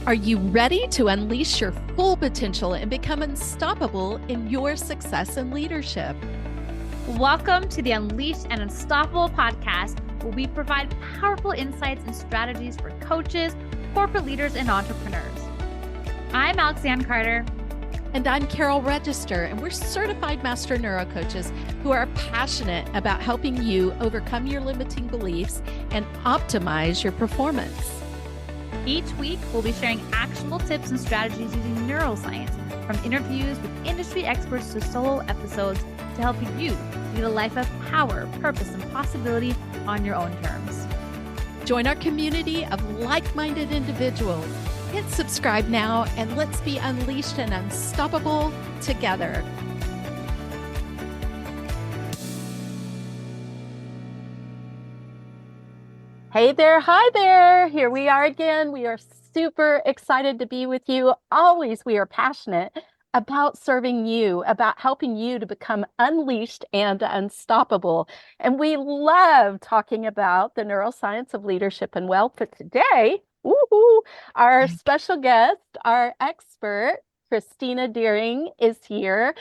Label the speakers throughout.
Speaker 1: Are you ready to unleash your full potential and become unstoppable in your success and leadership?
Speaker 2: Welcome to the Unleashed and Unstoppable podcast, where we provide powerful insights and strategies for coaches, corporate leaders, and entrepreneurs. I'm Alexanne Carter.
Speaker 1: And I'm Carol Register, and we're certified master neurocoaches who are passionate about helping you overcome your limiting beliefs and optimize your performance.
Speaker 2: Each week, we'll be sharing actionable tips and strategies using neuroscience, from interviews with industry experts to solo episodes, to help you lead a life of power, purpose, and possibility on your own terms.
Speaker 1: Join our community of like-minded individuals. Hit subscribe now, and let's be unleashed and unstoppable together. Hey there, hi there. Here we are again. We are super excited to be with you. Always, we are passionate about serving you, about helping you to become unleashed and unstoppable. And we love talking about the neuroscience of leadership and wealth. But today, our special guest, our expert, Christina Deering, is here.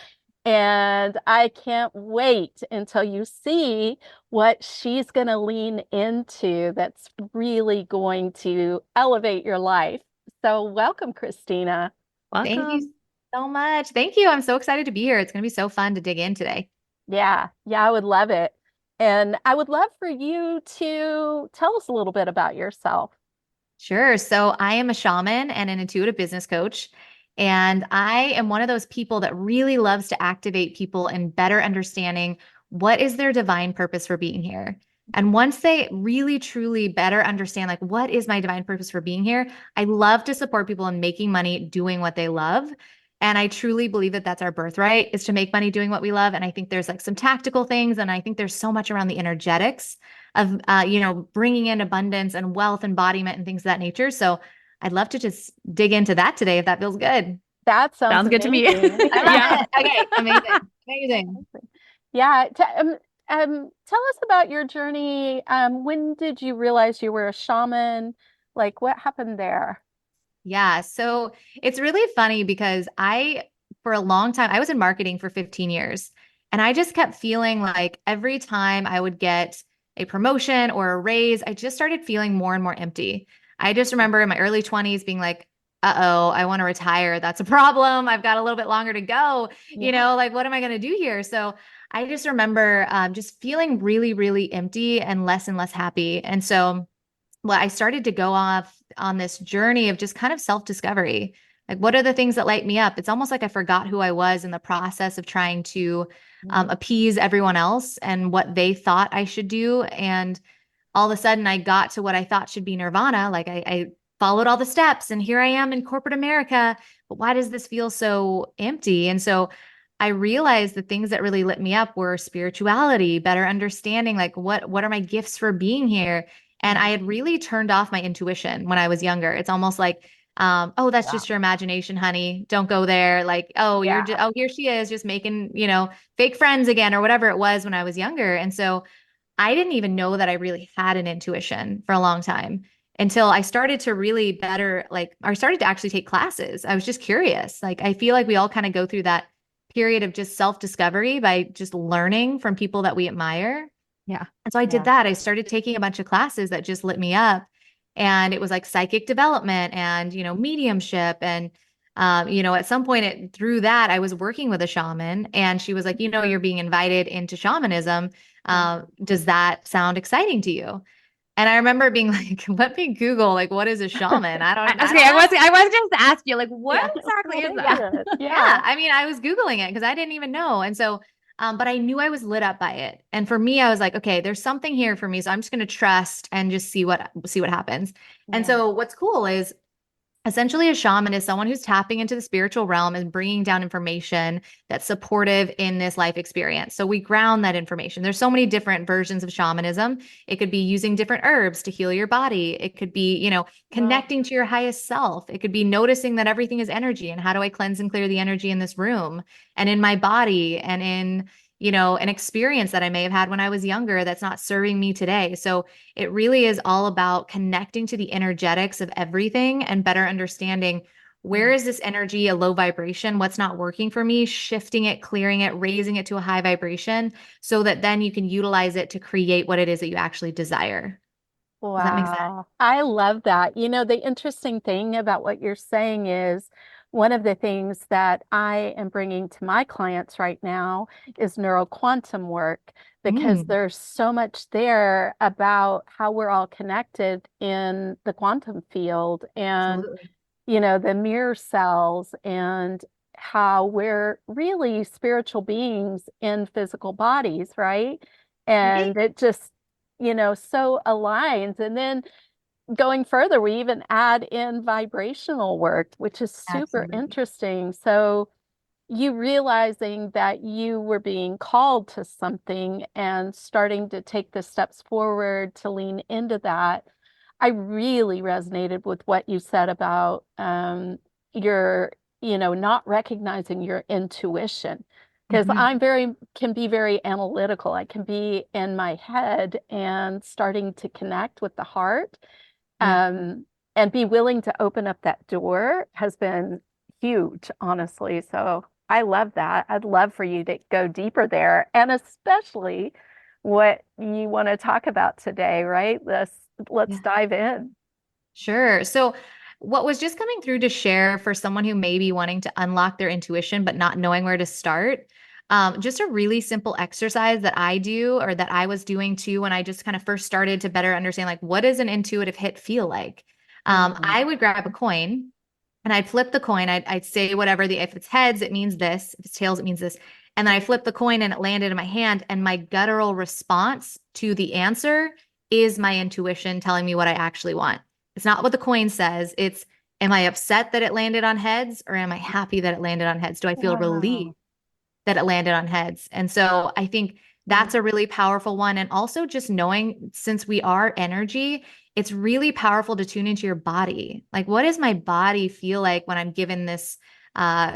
Speaker 1: And I can't wait until you see what she's going to lean into that's really going to elevate your life. So welcome, Christina.
Speaker 2: Welcome. Thank you so much. Thank you. I'm so excited to be here. It's going to be so fun to dig in today.
Speaker 1: Yeah, I would love it. And I would love for you to tell us a little bit about yourself.
Speaker 2: Sure. So I am a shaman and an intuitive business coach. And I am one of those people that really loves to activate people in better understanding what is their divine purpose for being here. And once they really, truly better understand, like, what is my divine purpose for being here? I love to support people in making money doing what they love. And I truly believe that that's our birthright, is to make money doing what we love. And I think there's like some tactical things. And I think there's so much around the energetics of, bringing in abundance and wealth, embodiment, and things of that nature. So I'd love to just dig into that today, if that feels good.
Speaker 1: That sounds
Speaker 2: good to me.
Speaker 1: Yeah.
Speaker 2: Okay. Amazing.
Speaker 1: Yeah. Tell us about your journey. When did you realize you were a shaman? Like, what happened there?
Speaker 2: Yeah. So it's really funny because for a long time, I was in marketing for 15 years, and I just kept feeling like every time I would get a promotion or a raise, I just started feeling more and more empty. I just remember in my early 20s being like, uh-oh, I want to retire. That's a problem. I've got a little bit longer to go. Like, what am I going to do here? So I just remember just feeling really, really empty and less happy. And so I started to go off on this journey of just kind of self-discovery. Like, what are the things that light me up? It's almost like I forgot who I was in the process of trying to appease everyone else and what they thought I should do. And all of a sudden I got to what I thought should be nirvana. Like I followed all the steps, and here I am in corporate America, but why does this feel so empty? And so I realized the things that really lit me up were spirituality, better understanding, like what are my gifts for being here? And I had really turned off my intuition when I was younger. It's almost like, that's just your imagination, honey. Don't go there. Like, here she is just making, fake friends again, or whatever it was when I was younger. And so I didn't even know that I really had an intuition for a long time until I started to really I started to actually take classes. I was just curious. Like, I feel like we all kind of go through that period of just self-discovery by just learning from people that we admire.
Speaker 1: Yeah.
Speaker 2: And so I did that. I started taking a bunch of classes that just lit me up. And it was like psychic development and, mediumship. And, at some point through that, I was working with a shaman, and she was like, you're being invited into shamanism. Does that sound exciting to you? And I remember being like, let me Google, like, what is a shaman? I don't know. I was just to ask you, like, what exactly is that? Yeah. I mean, I was Googling it because I didn't even know. And so, but I knew I was lit up by it. And for me, I was like, okay, there's something here for me. So I'm just going to trust and just see what happens. Yeah. And so what's cool is, essentially, a shaman is someone who's tapping into the spiritual realm and bringing down information that's supportive in this life experience. So we ground that information. There's so many different versions of shamanism. It could be using different herbs to heal your body. It could be, connecting to your highest self. It could be noticing that everything is energy, and how do I cleanse and clear the energy in this room and in my body and in, an experience that I may have had when I was younger that's not serving me today. So it really is all about connecting to the energetics of everything and better understanding where
Speaker 1: Mm.
Speaker 2: is this energy a low vibration, what's not working for me, shifting it, clearing it, raising it to a high vibration so that then you can utilize it to create what it is that you actually desire. Does that make sense?
Speaker 1: Wow. I love that. The interesting thing about what you're saying is one of the things that I am bringing to my clients right now is neuroquantum work because
Speaker 2: Mm,
Speaker 1: there's so much there about how we're all connected in the quantum field and,
Speaker 2: absolutely.
Speaker 1: the mirror cells and how we're really spiritual beings in physical bodies, right?
Speaker 2: Right?
Speaker 1: And it just so aligns. And then going further, we even add in vibrational work, which is super
Speaker 2: Absolutely.
Speaker 1: interesting. So you realizing that you were being called to something and starting to take the steps forward to lean into that. I really resonated with what you said about your, not recognizing your intuition. Because
Speaker 2: Hmm.
Speaker 1: can be very analytical. I can be in my head and starting to connect with the heart,
Speaker 2: Yeah.
Speaker 1: and be willing to open up that door has been huge, honestly. So I love that. I'd love for you to go deeper there, and especially what you want to talk about today, right? Let's
Speaker 2: Yeah.
Speaker 1: dive in.
Speaker 2: Sure. So, what was just coming through to share for someone who may be wanting to unlock their intuition but not knowing where to start? Just a really simple exercise that I do or that I was doing too when I just kind of first started to better understand, like, what does an intuitive hit feel like?
Speaker 1: Mm,
Speaker 2: I would grab a coin and I'd flip the coin. I'd say whatever if it's heads, it means this. If it's tails, it means this. And then I flipped the coin and it landed in my hand. And my guttural response to the answer is my intuition telling me what I actually want. It's not what the coin says. It's, am I upset that it landed on heads or am I happy that it landed on heads? Do I feel relieved
Speaker 1: wow.
Speaker 2: that it landed on heads? And so I think that's
Speaker 1: Mm,
Speaker 2: a really powerful one. And also just knowing, since we are energy, it's really powerful to tune into your body. Like, what does my body feel like when I'm given this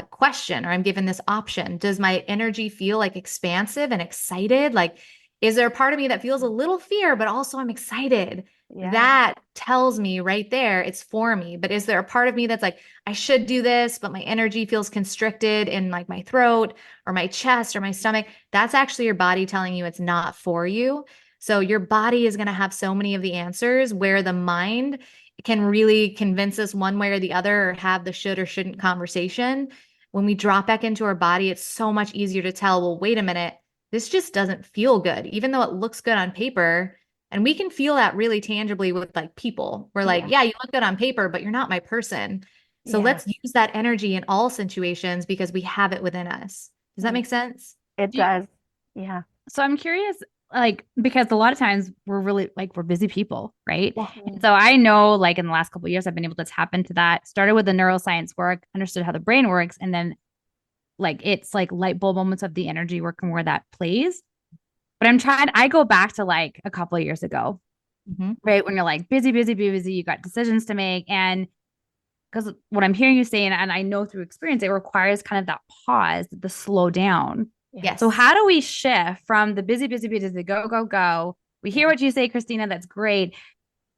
Speaker 2: question or I'm given this option? Does my energy feel like expansive and excited? Like, is there a part of me that feels a little fear, but also I'm excited?
Speaker 1: yeah.
Speaker 2: That tells me right there it's for me. But is there a part of me that's like, I should do this, but my energy feels constricted in like my throat or my chest or my stomach? That's actually your body telling you it's not for you. So your body is going to have so many of the answers where the mind can really convince us one way or the other or have the should or shouldn't conversation. When we drop back into our body, it's so much easier to tell, well, wait a minute, this just doesn't feel good, even though it looks good on paper. And we can feel that really tangibly with like people. We're like,
Speaker 1: Yeah.
Speaker 2: yeah, you look good on paper, but you're not my person. So
Speaker 1: Yeah.
Speaker 2: let's use that energy in all situations because we have it within us. Does that
Speaker 1: Mm,
Speaker 2: make sense?
Speaker 1: it
Speaker 3: Do you-
Speaker 1: does. Yeah.
Speaker 3: So I'm curious, like, because a lot of times we're really like we're busy people, right?
Speaker 2: Yeah.
Speaker 3: And
Speaker 1: Mm,
Speaker 3: so I know, like, in the last couple of years, I've been able to tap into that. Started with the neuroscience work, understood how the brain works, and then like it's like light bulb moments of the energy work and where that plays. But I go back to like a couple of years ago,
Speaker 2: Mhm.
Speaker 3: right? When you're like busy, busy, busy, you got decisions to make. And because what I'm hearing you say, and I know through experience, it requires kind of that pause, the slow down.
Speaker 1: yeah.
Speaker 3: So
Speaker 2: Yes.
Speaker 3: how do we shift from the busy, busy, busy, the go, go, go? We hear
Speaker 2: Yeah.
Speaker 3: what you say, Christina. That's great.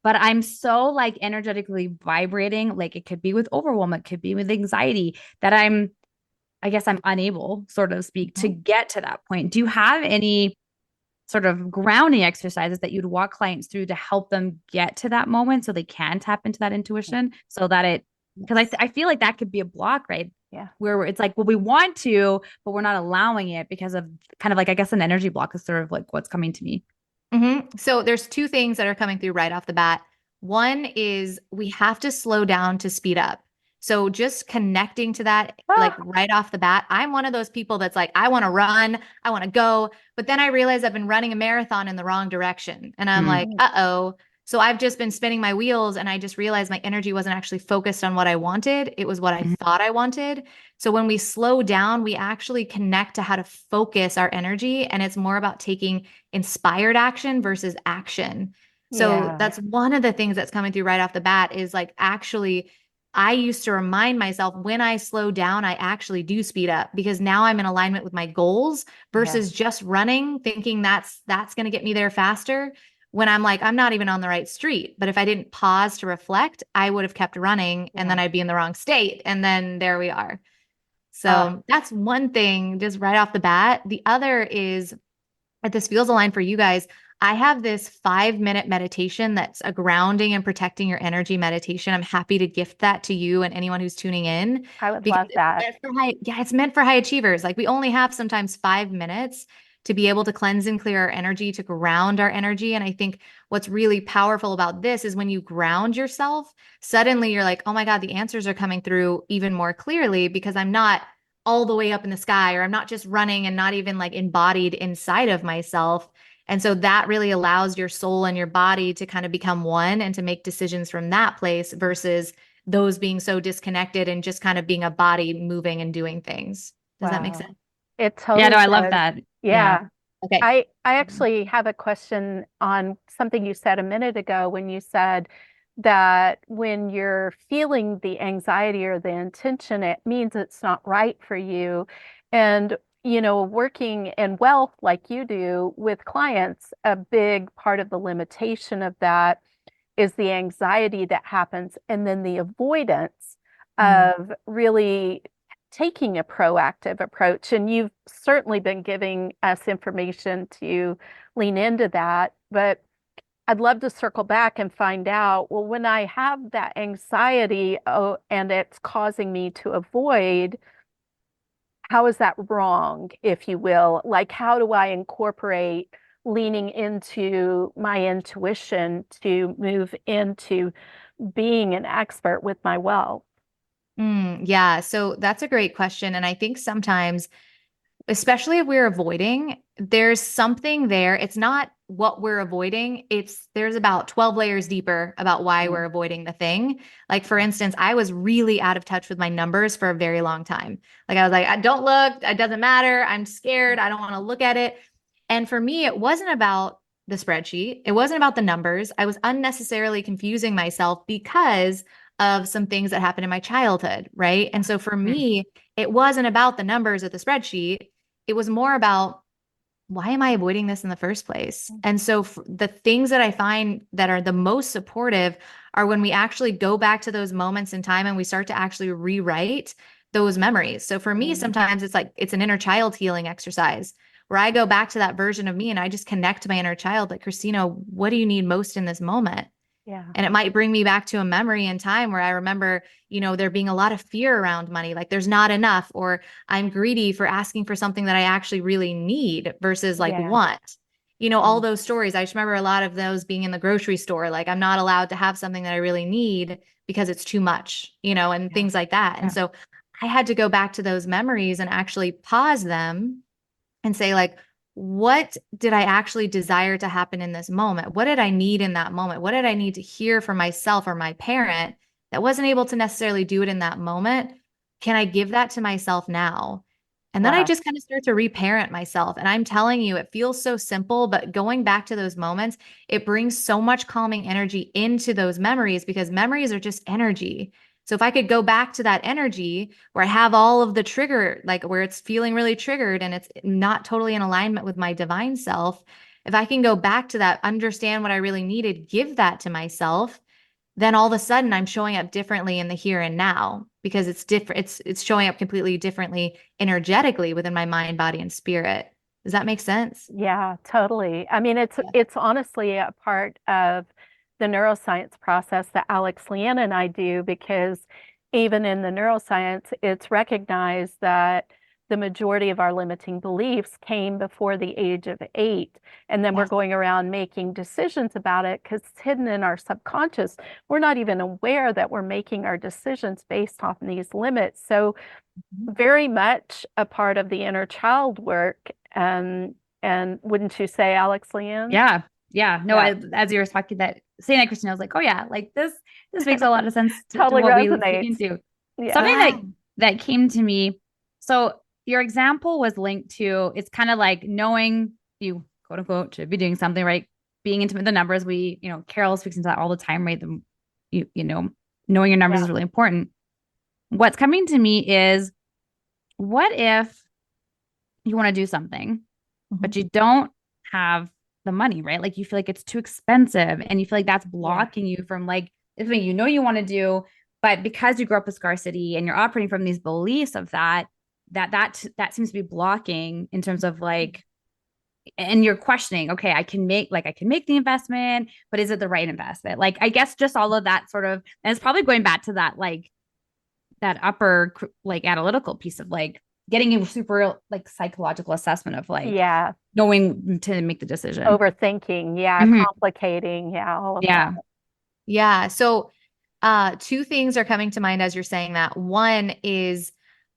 Speaker 3: But I'm so like energetically vibrating. Like it could be with overwhelm, it could be with anxiety that I guess I'm unable, sort of speak, to
Speaker 2: Mhm.
Speaker 3: get to that point. Do you have any sort of grounding exercises that you'd walk clients through to help them get to that moment so they can tap into that intuition so that because
Speaker 2: Yes.
Speaker 3: I feel like that could be a block, right?
Speaker 1: Yeah.
Speaker 3: Where it's like, well, we want to, but we're not allowing it because of kind of like, I guess, an energy block is sort of like what's coming to me.
Speaker 2: So there's two things that are coming through right off the bat. One is we have to slow down to speed up. So just connecting to that, like
Speaker 1: Ah,
Speaker 2: right off the bat, I'm one of those people that's like, I want to run, I want to go. But then I realize I've been running a marathon in the wrong direction. And I'm like,
Speaker 3: Mm.
Speaker 1: mm,
Speaker 2: uh-oh. So I've just been spinning my wheels and I just realized my energy wasn't actually focused on what I wanted. It was what I
Speaker 3: Mhm.
Speaker 2: thought I wanted. So when we slow down, we actually connect to how to focus our energy. And it's more about taking inspired action versus action. So
Speaker 1: yeah.
Speaker 2: that's one of the things that's coming through right off the bat is like actually I used to remind myself when I slow down, I actually do speed up because now I'm in alignment with my goals
Speaker 1: Yeah.
Speaker 2: versus just running, thinking that's going to get me there faster. When I'm like, I'm not even on the right street. But if I didn't pause to reflect, I would have kept running and then
Speaker 1: Yeah.
Speaker 2: I'd be in the wrong state. And then there we are.
Speaker 1: Uh,
Speaker 2: So that's one thing just right off the bat. The other is, if this feels aligned for you guys, I have this 5-minute meditation that's a grounding and protecting your energy meditation. I'm happy to gift that to you and anyone who's tuning in
Speaker 1: I would
Speaker 2: because
Speaker 1: love that.
Speaker 2: it's meant for high achievers. Like we only have sometimes 5 minutes to be able to cleanse and clear our energy, to ground our energy. And I think what's really powerful about this is when you ground yourself, suddenly you're like, oh my God, the answers are coming through even more clearly because I'm not all the way up in the sky, or I'm not just running and not even like embodied inside of myself. And so that really allows your soul and your body to kind of become one and to make decisions from that place versus those being so disconnected and just kind of being a body moving and doing things. Does that make sense?
Speaker 1: Wow. It
Speaker 3: Yeah, no,
Speaker 1: totally
Speaker 3: I love
Speaker 1: does.
Speaker 3: that. Yeah.
Speaker 1: Yeah.
Speaker 2: Okay.
Speaker 1: I actually have a question on something you said a minute ago when you said that when you're feeling the anxiety or the intention, it means it's not right for you. And, working in wealth like you do with clients, a big part of the limitation of that is the anxiety that happens and then the avoidance
Speaker 2: Mm.
Speaker 1: of really taking a proactive approach. And you've certainly been giving us information to lean into that. But I'd love to circle back and find out, well, when I have that anxiety, oh, and it's causing me to avoid, how is that wrong, if you will? Like, how do I incorporate leaning into my intuition to move into being an expert with my wealth?
Speaker 2: Yeah. So that's a great question. And I think sometimes, especially if we're avoiding, there's something there. It's not what we're avoiding. There's about 12 layers deeper about why
Speaker 1: Mm.
Speaker 2: we're avoiding the thing. Like, for instance, I was really out of touch with my numbers for a very long time. Like, I was like, I don't look, it doesn't matter. I'm scared. I don't want to look at it. And for me, it wasn't about the spreadsheet. It wasn't about the numbers. I was unnecessarily confusing myself because of some things that happened in my childhood. Right. And so for
Speaker 1: Mm.
Speaker 2: me, it wasn't about the numbers of the spreadsheet. It was more about, why am I avoiding this in the first place? And so the things that I find that are the most supportive are when we actually go back to those moments in time and we start to actually rewrite those memories. So for me,
Speaker 1: Mm.
Speaker 2: sometimes it's like it's an inner child healing exercise where I go back to that version of me and I just connect to my inner child, like, Christina, what do you need most in this moment?
Speaker 1: Yeah.
Speaker 2: And it might bring me back to a memory in time where I remember, there being a lot of fear around money, like there's not enough, or I'm greedy for asking for something that I actually really need versus like
Speaker 1: Yeah.
Speaker 2: want. All
Speaker 1: Mm.
Speaker 2: those stories. I just remember a lot of those being in the grocery store. Like, I'm not allowed to have something that I really need because it's too much, and
Speaker 1: Yeah.
Speaker 2: things like that. And so I had to go back to those memories and actually pause them and say, like, what did I actually desire to happen in this moment? What did I need in that moment? What did I need to hear from myself or my parent that wasn't able to necessarily do it in that moment? Can I give that to myself now? And then I
Speaker 1: Wow.
Speaker 2: just kind of start to reparent myself. And I'm telling you, it feels so simple, but going back to those moments, it brings so much calming energy into those memories because memories are just energy. So if I could go back to that energy where I have all of the trigger, like where it's feeling really triggered and it's not totally in alignment with my divine self, if I can go back to that, understand what I really needed, give that to myself, then all of a sudden I'm showing up differently in the here and now because it's different. It's showing up completely differently energetically within my mind, body, and spirit. Does that make sense?
Speaker 1: Yeah, totally. I mean, it's
Speaker 2: Yeah.
Speaker 1: it's honestly a part of the neuroscience process that Alex Leanna and I do because even in the neuroscience, it's recognized that the majority of our limiting beliefs came before the age of 8. And then we're
Speaker 2: Yes.
Speaker 1: going around making decisions about it because it's hidden in our subconscious. We're not even aware that we're making our decisions based off these limits. So very much a part of the inner child work. And wouldn't you say, Alex Leanne?
Speaker 3: Yeah. Yeah. No,
Speaker 1: Yeah,
Speaker 3: as you were talking saying that, Christina, I was like, oh yeah, like this makes a lot of sense to
Speaker 1: totally
Speaker 3: what we feed
Speaker 1: resonates.
Speaker 3: into.
Speaker 1: Yeah.
Speaker 3: Something
Speaker 2: Yeah.
Speaker 3: that came to me. So your example was linked to, it's kind of like knowing you, quote unquote, should be doing something, right? Being intimate with the numbers. Carol speaks into that all the time, right? You know, knowing your numbers
Speaker 1: Yeah.
Speaker 3: is really important. What's coming to me is, what if you want to do something,
Speaker 2: Mhm.
Speaker 3: but you don't have the money, right? Like you feel like it's too expensive and you feel like that's
Speaker 1: Yeah.
Speaker 3: blocking you from like, it's something you know you want to do, but because you grew up with scarcity and you're operating from these beliefs of that seems to be blocking in terms of like, and you're questioning, okay, I can make the investment, but is it the right investment? Like, I guess just all of that sort of, and it's probably going back to that, like that upper, like analytical piece of like getting a super like psychological assessment of like
Speaker 1: Yeah.
Speaker 3: knowing to make the decision.
Speaker 1: Overthinking. Yeah.
Speaker 3: Mhm.
Speaker 1: Complicating. Yeah. All of that.
Speaker 3: Yeah.
Speaker 2: Yeah. So, two things are coming to mind as you're saying that. One is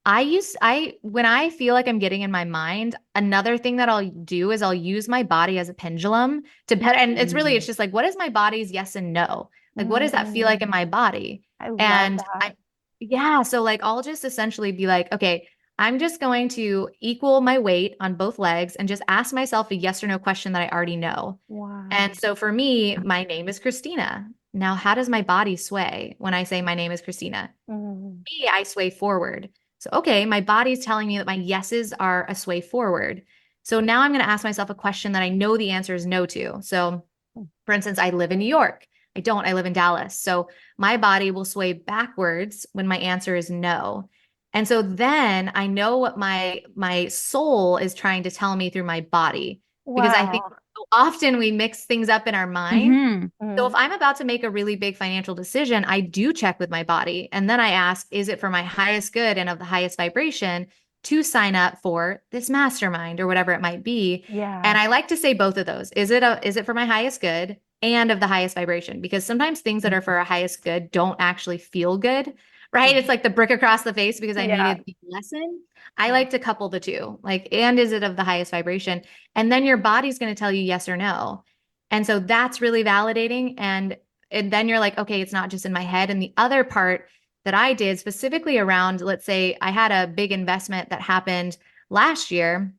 Speaker 2: when I feel like I'm getting in my mind, another thing that I'll do is I'll use my body as a pendulum to better, and it's just like, what is my body's yes and no? Like, what does that feel like in
Speaker 1: Mm,
Speaker 2: my body?
Speaker 1: I love
Speaker 2: And
Speaker 1: that.
Speaker 2: yeah, so like I'll just essentially be like, okay, I'm just going to equal my weight on both legs and just ask myself a yes or no question that I already know. And
Speaker 1: Wow.
Speaker 2: so for me, my name is Christina. Now, how does my body sway when I say my name is Christina?
Speaker 1: Mm,
Speaker 2: Me, I sway forward. So, okay, my body's telling me that my yeses are a sway forward. So now I'm going to ask myself a question that I know the answer is no to. So, for instance, I live in New York. I don't, I live in Dallas. So my body will sway backwards when my answer is no. And so then I know what my soul is trying to tell me through my body because I think
Speaker 1: wow.
Speaker 2: so often we mix things up in our mind.
Speaker 3: Hmm.
Speaker 2: So if
Speaker 1: Mm,
Speaker 2: I'm about to make a really big financial decision, I do check with my body and then I ask, is it for my highest good and of the highest vibration to sign up for this mastermind or whatever it might be? And
Speaker 1: yeah.
Speaker 2: I like to say both of those. Is it for my highest good and of the highest vibration? Because sometimes things that are for our highest good don't actually feel good, right? It's like the brick across the face because I
Speaker 1: Yeah.
Speaker 2: needed the lesson. I
Speaker 1: Yeah.
Speaker 2: like to couple the two, like, and is it of the highest vibration? And then your body's going to tell you yes or no. And so that's really validating. And then you're like, okay, it's not just in my head. And the other part that I did specifically around, let's say I had a big investment that happened last year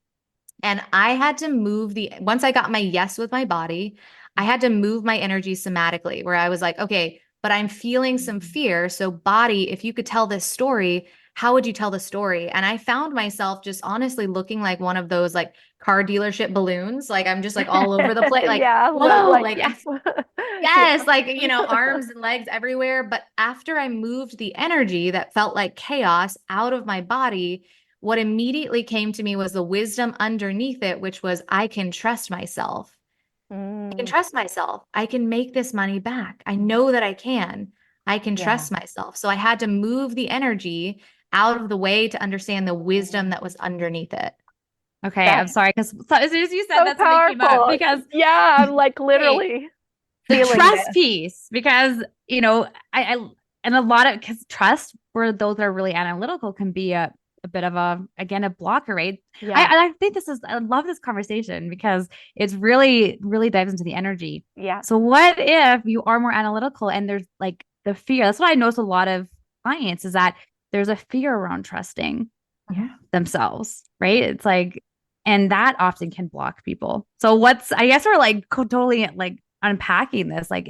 Speaker 2: and I had to move once I got my yes with my body, I had to move my energy somatically, where I was like, okay, but I'm feeling some fear. So, body, if you could tell this story, how would you tell the story? And I found myself just honestly looking like one of those like car dealership balloons. Like I'm just like all over the place, like,
Speaker 1: Yeah.
Speaker 2: whoa,
Speaker 1: Like,
Speaker 2: like
Speaker 1: yeah.
Speaker 2: yes, like, arms and legs everywhere. But after I moved the energy that felt like chaos out of my body, what immediately came to me was the wisdom underneath it, which was I can trust myself. I can
Speaker 1: Mm,
Speaker 2: trust myself. I can make this money back. I know that I can. I can
Speaker 1: yeah.
Speaker 2: trust myself. So I had to move the energy out of the way to understand the wisdom that was underneath it.
Speaker 3: Okay, I'm
Speaker 1: That's
Speaker 3: sorry because as soon as you said
Speaker 1: so
Speaker 3: that, something came up
Speaker 1: powerful.
Speaker 3: because
Speaker 1: Yeah. I'm like
Speaker 3: hey,
Speaker 1: literally
Speaker 3: the
Speaker 1: feeling
Speaker 3: trust
Speaker 1: this.
Speaker 3: piece, because I and a lot of, because trust for those that are really analytical can be a bit of a, again, a blocker, right?
Speaker 1: Yeah.
Speaker 3: I think I love this conversation because it's really dives into the energy.
Speaker 1: Yeah.
Speaker 3: So what if you are more analytical and there's like the fear? That's what I notice a lot of clients is that there's a fear around trusting
Speaker 1: Yeah.
Speaker 3: themselves, right? It's like, and that often can block people. So I guess we're like totally like unpacking this. Like,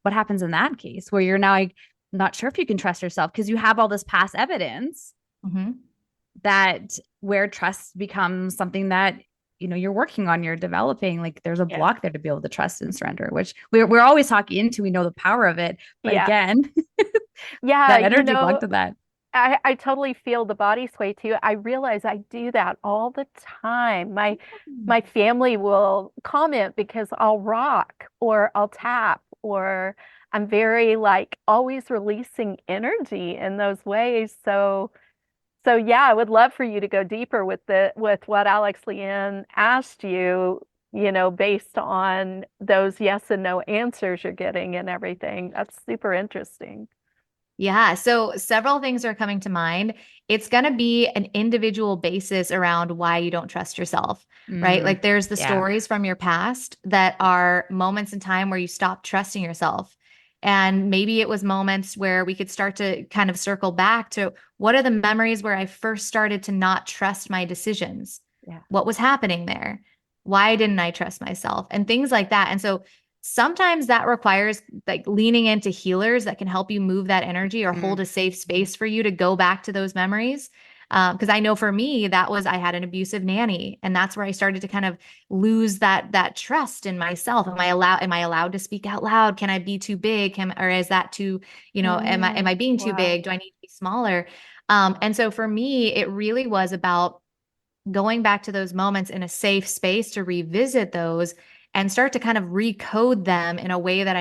Speaker 3: what happens in that case where you're now like not sure if you can trust yourself because you have all this past evidence
Speaker 2: Mhm.
Speaker 3: that where trust becomes something that you're working on, you're developing, like there's a
Speaker 1: Yeah.
Speaker 3: block there to be able to trust and surrender, which we're always talking into. We know the power of it, but
Speaker 1: Yeah.
Speaker 3: again,
Speaker 1: Yeah.
Speaker 3: that energy block to that.
Speaker 1: I totally feel the body sway too. I realize I do that all the time. My family will comment because I'll rock or I'll tap or I'm very like always releasing energy in those ways. So yeah, I would love for you to go deeper with with what Alex Leanne asked you, based on those yes and no answers you're getting and everything. That's super interesting.
Speaker 2: Yeah. So several things are coming to mind. It's going to be an individual basis around why you don't trust yourself, right?
Speaker 3: Mm,
Speaker 2: Like there's the
Speaker 3: yeah.
Speaker 2: stories from your past that are moments in time where you stopped trusting yourself. And maybe it was moments where we could start to kind of circle back to what are the memories where I first started to not trust my decisions?
Speaker 1: Yeah.
Speaker 2: What was happening there? Why didn't I trust myself? And things like that. And so Sometimes that requires like leaning into healers that can help you move that energy or hold a safe space for you to go back to those memories. Because I know for me, that was I had an abusive nanny, and that's where I started to kind of lose that trust in myself. Am I allowed to speak out loud? Can I be too big? Or is that too, am I being too
Speaker 1: Wow.
Speaker 2: big? Do I need to be smaller? And so for me, it really was about going back to those moments in a safe space to revisit those and start to kind of recode them in a way that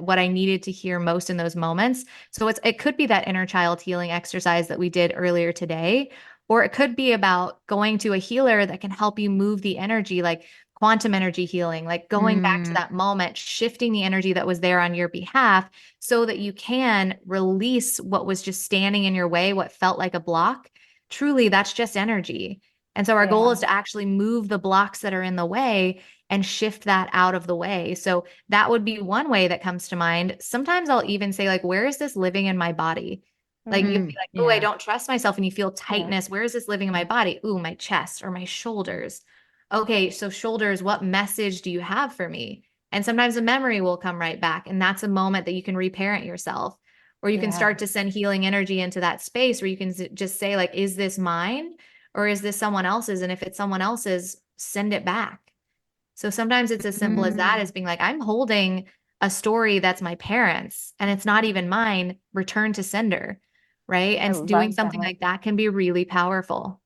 Speaker 2: what I needed to hear most in those moments. So it could be that inner child healing exercise that we did earlier today, or it could be about going to a healer that can help you move the energy, like quantum energy healing, like going back to
Speaker 3: Mm,
Speaker 2: that moment, shifting the energy that was there on your behalf so that you can release what was just standing in your way, what felt like a block. Truly, that's just energy. And so our goal
Speaker 1: Yeah.
Speaker 2: is to actually move the blocks that are in the way and shift that out of the way. So that would be one way that comes to mind. Sometimes I'll even say, like, where is this living in my body? Like you'll be like, oh, I
Speaker 3: yeah.
Speaker 2: don't trust myself. And you feel
Speaker 1: Yeah.
Speaker 2: tightness. Where is this living in my body? Ooh, my chest or my shoulders. Okay, so shoulders, what message do you have for me? And sometimes a memory will come right back. And that's a moment that you can reparent yourself. Or you can
Speaker 1: Yeah.
Speaker 2: start to send healing energy into that space where you can just say, like, is this mine? Or is this someone else's? And if it's someone else's, send it back. So sometimes it's as simple as that,
Speaker 3: Mm.
Speaker 2: as being like, I'm holding a story that's my parents and it's not even mine, return to sender. Right.
Speaker 1: I
Speaker 2: And doing
Speaker 1: love
Speaker 2: something
Speaker 1: that.
Speaker 2: like that can be really powerful.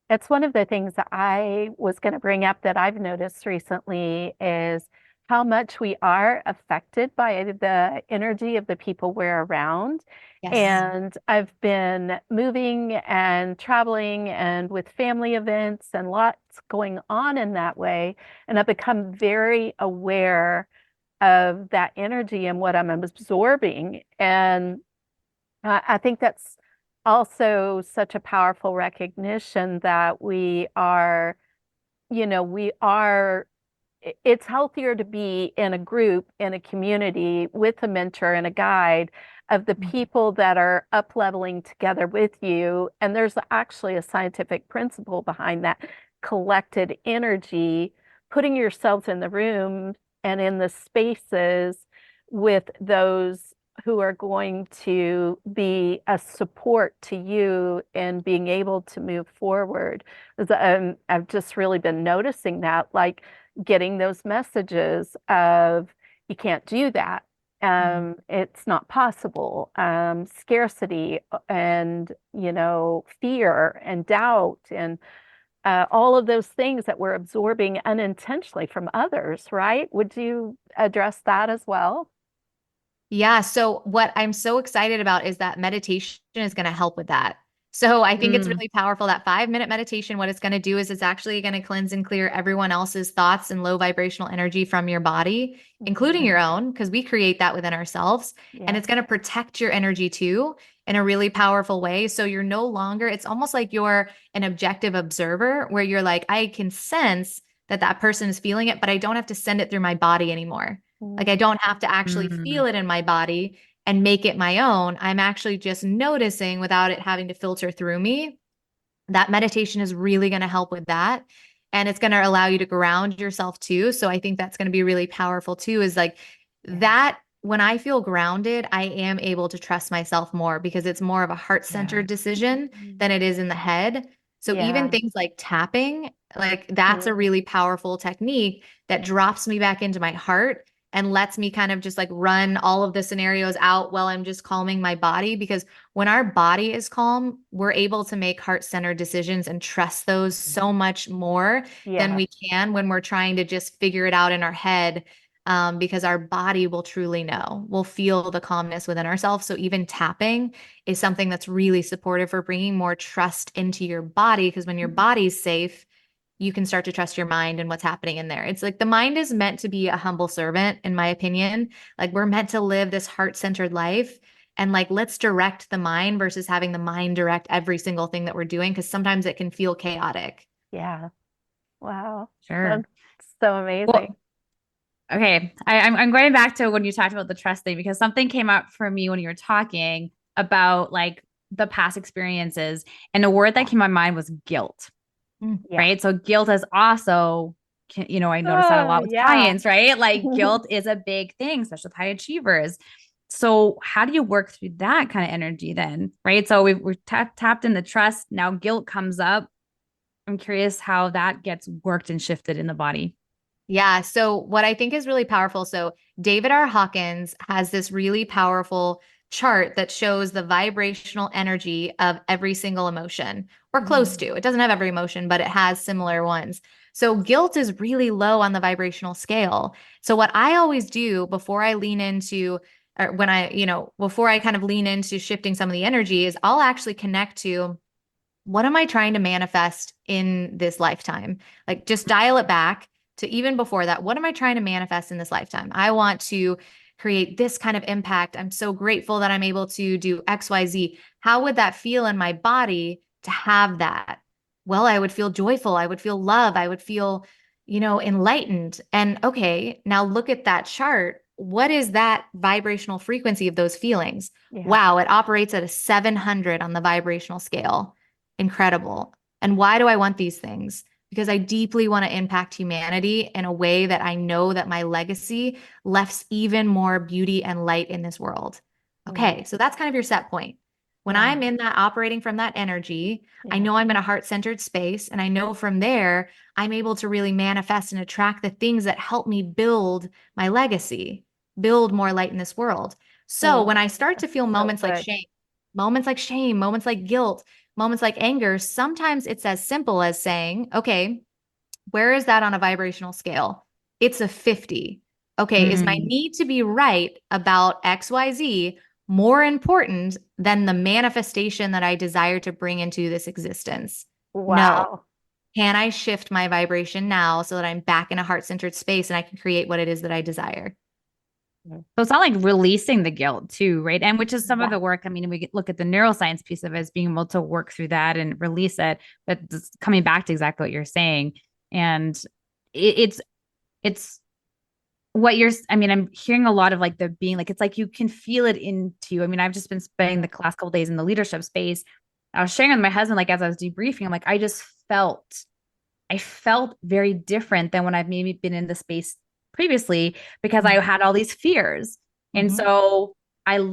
Speaker 1: It's one of the things that I was going to bring up that I've noticed recently is how much we are affected by the energy of the people we're around.
Speaker 2: Yes.
Speaker 1: And I've been moving and traveling and with family events and lots going on in that way. And I've become very aware of that energy and what I'm absorbing. And I think that's also such a powerful recognition that we are, we are, it's healthier to be in a group, in a community with a mentor and a guide of the people that are up leveling together with you. And there's actually a scientific principle behind that collected energy, putting yourselves in the room and in the spaces with those who are going to be a support to you in being able to move forward. I've just really been noticing that, like getting those messages of you can't do that. It's not possible. Scarcity and, fear and doubt and all of those things that we're absorbing unintentionally from others, right? Would you address that as well?
Speaker 2: Yeah. So, what I'm so excited about is that meditation is going to help with that. So, I think it's
Speaker 3: Mm.
Speaker 2: really powerful. That 5 minute meditation, what it's going to do is it's actually going to cleanse and clear everyone else's thoughts and low vibrational energy from your body, including
Speaker 1: Mhm.
Speaker 2: your own, because we create that within ourselves. And
Speaker 1: Yeah.
Speaker 2: it's going to protect your energy too in a really powerful way. So, you're no longer, it's almost like you're an objective observer where you're like, I can sense that that person is feeling it, but I don't have to send it through my body anymore. Like I
Speaker 1: Mm.
Speaker 2: don't have to actually
Speaker 3: Mm.
Speaker 2: feel it in my body and make it my own. I'm actually just noticing without it having to filter through me. That meditation is really going to help with that. And it's going to allow you to ground yourself too. So I think that's going to be really powerful too, is like
Speaker 1: Yeah.
Speaker 2: that. When I feel grounded, I am able to trust myself more because it's more of a
Speaker 3: Yeah.
Speaker 2: heart-centered decision
Speaker 1: Mm.
Speaker 2: than it is in the head. So even
Speaker 1: Yeah.
Speaker 2: things like tapping, like that's a really powerful technique that drops me back into my heart and lets me kind of just like run all of the scenarios out while I'm just calming my body. Because when our body is calm, we're able to make heart-centered decisions and trust those so much more than
Speaker 1: Yeah.
Speaker 2: we can when we're trying to just figure it out in our head. Because our body will truly know, we'll feel the calmness within ourselves. So even tapping is something that's really supportive for bringing more trust into your body. Because when your body's safe, you can start to trust your mind and what's happening in there. It's like the mind is meant to be a humble servant, in my opinion. Like we're meant to live this heart-centered life. And like, let's direct the mind versus having the mind direct every single thing that we're doing, because sometimes it can feel chaotic.
Speaker 1: Yeah. Wow.
Speaker 3: Sure.
Speaker 1: That's so amazing.
Speaker 3: Well, okay. I'm going back to when you talked about the trust thing because something came up for me when you were talking about like the past experiences. And a word that
Speaker 1: Yeah.
Speaker 3: came to my mind was guilt,
Speaker 2: Mm.
Speaker 1: Yeah.
Speaker 3: right? So guilt is also I notice that a
Speaker 1: Oh,
Speaker 3: lot with
Speaker 1: yeah.
Speaker 3: clients, right? Like guilt is a big thing, especially with high achievers. So how do you work through that kind of energy then, right? So we're tapped in the trust. Now guilt comes up. I'm curious how that gets worked and shifted in the body.
Speaker 2: Yeah. So what I think is really powerful. So David R. Hawkins has this really powerful chart that shows the vibrational energy of every single emotion or close to. It doesn't have every emotion, but it has similar ones. So guilt is really low on the vibrational scale. So what I always do before I lean into or when before I kind of lean into shifting some of the energy is I'll actually connect to what am I trying to manifest in this lifetime? Like just dial it back to even before that. What am I trying to manifest in this lifetime? I want to create this kind of impact. I'm so grateful that I'm able to do XYZ. How would that feel in my body to have that? Well, I would feel joyful. I would feel love. I would feel, enlightened. And okay, now look at that chart. What is that vibrational frequency of those feelings?
Speaker 1: Yeah.
Speaker 2: Wow, it operates at a 700 on the vibrational scale. Incredible. And why do I want these things? Because I deeply want to impact humanity in a way that I know that my legacy left even more beauty and light in this world.
Speaker 1: Mm.
Speaker 2: Okay, so that's kind of your set point. When
Speaker 1: Yeah.
Speaker 2: I'm in that operating from that energy, I
Speaker 1: Yeah.
Speaker 2: know I'm in a heart-centered space, and I know from there I'm able to really manifest and attract the things that help me build my legacy, build more light in this world. So
Speaker 1: Mm.
Speaker 2: when I start to feel
Speaker 1: So
Speaker 2: moments like
Speaker 1: good.
Speaker 2: shame, moments like guilt, moments like anger, sometimes it's as simple as saying, okay, where is that on a vibrational scale? It's a 50. Okay, is my
Speaker 3: Mm.
Speaker 2: need to be right about XYZ more important than the manifestation that I desire to bring into this existence? No.
Speaker 1: Wow.
Speaker 2: Can I shift my vibration now so that I'm back in a heart centered space and I can create what it is that I desire?
Speaker 1: Mm.
Speaker 3: So it's not like releasing the guilt too, right? And which is some of
Speaker 1: Yeah.
Speaker 3: the work. I mean, look at the neuroscience piece of it as being able to work through that and release it. But just coming back to exactly what you're saying, and it's what you're. I mean, I'm hearing a lot of like the being like it's like you can feel it into. I mean, I've just been spending the last couple of days in the leadership space. I was sharing with my husband like as I was debriefing, I'm like I felt very different than when I've maybe been in the space previously because I had all these fears. And
Speaker 2: Mm-hmm.
Speaker 3: so I